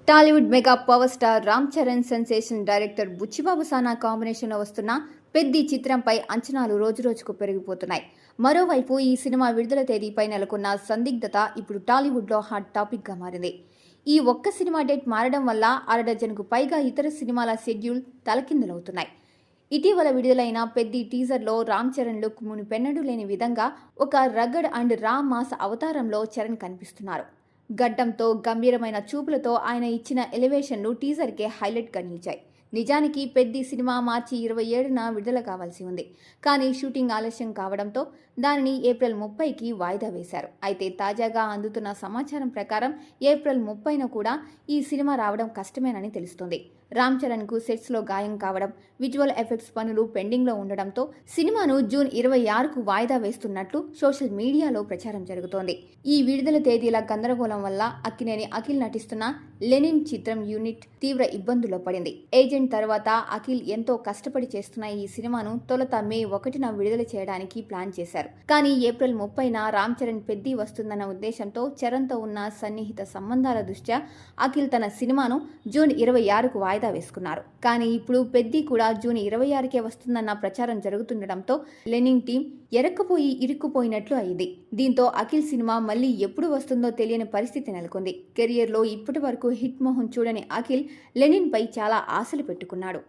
Tollywood mega power star Ram Charan sensation director Buchibabu Sana కాంబినేషన్లో వస్తున్న పెద్ది చిత్రంపై అంచనాలు రోజురోజుకు పెరిగిపోతున్నాయి. మరోవైపు ఈ సినిమా విడుదల తేదీపై నెలకొన్న సందిగ్ధత ఇప్పుడు టాలీవుడ్లో హాట్ టాపిక్గా మారింది. ఈ ఒక్క సినిమా డేట్ మారడం వల్ల అరడజన్కు పైగా ఇతర సినిమాల షెడ్యూల్ తలకిందులవుతున్నాయి. ఇటీవల విడుదలైన పెద్ది టీజర్లో రామ్ చరణ్ లుక్ మునుపెన్నడూ లేని విధంగా ఒక రగడ్ అండ్ రా మాస్ అవతారంలో చరణ్ కనిపిస్తున్నారు. గడ్డంతో గంభీరమైన చూపులతో ఆయన ఇచ్చిన ఎలివేషన్లు టీజర్కే హైలైట్గా నిలిచాయి. నిజానికి పెద్ది సినిమా మార్చి 27న విడుదల కావాల్సి ఉంది. కానీ షూటింగ్ ఆలస్యం కావడంతో దానిని ఏప్రిల్ 30కి వాయిదా వేశారు. అయితే తాజాగా అందుతున్న సమాచారం ప్రకారం ఏప్రిల్ 30న కూడా ఈ సినిమా రావడం కష్టమేనని తెలుస్తోంది. రామ్ చరణ్కు సెట్స్లో గాయం కావడం, విజువల్ ఎఫెక్ట్స్ పనులు పెండింగ్లో ఉండడంతో సినిమాను జూన్ 26కు వాయిదా వేస్తున్నట్లు సోషల్ మీడియాలో ప్రచారం జరుగుతోంది. ఈ విడుదల తేదీల గందరగోళం వల్ల అక్కినేని అఖిల్ నటిస్తున్న లెనిన్ చిత్రం యూనిట్ తీవ్ర ఇబ్బందుల్లో పడింది. ఏజెంట్ తర్వాత అఖిల్ ఎంతో కష్టపడి చేస్తున్న ఈ సినిమాను తొలుత మే 1న విడుదల చేయడానికి ప్లాన్ చేశారు. కానీ ఏప్రిల్ 30న రామ్ చరణ్ పెద్ది వస్తుందన్న ఉద్దేశంతో చరణ్తో ఉన్న సన్నిహిత సంబంధాల దృష్ట్యా అఖిల్ తన సినిమాను జూన్ 26కు వాయిదా వేసుకున్నారు. కానీ ఇప్పుడు పెద్ది కూడా జూన్ 26కే వస్తుందన్న ప్రచారం జరుగుతుండటంతో లెనిన్ టీం ఎరక్కపోయి ఇరుక్కుపోయినట్లు అయింది. దీంతో అఖిల్ సినిమా మళ్ళీ ఎప్పుడు వస్తుందో తెలియని పరిస్థితి నెలకొంది. కెరియర్లో ఇప్పటి వరకు హిట్ మొహం చూడని అఖిల్ లెనిన్పై చాలా ఆశలు పెట్టుకున్నాడు.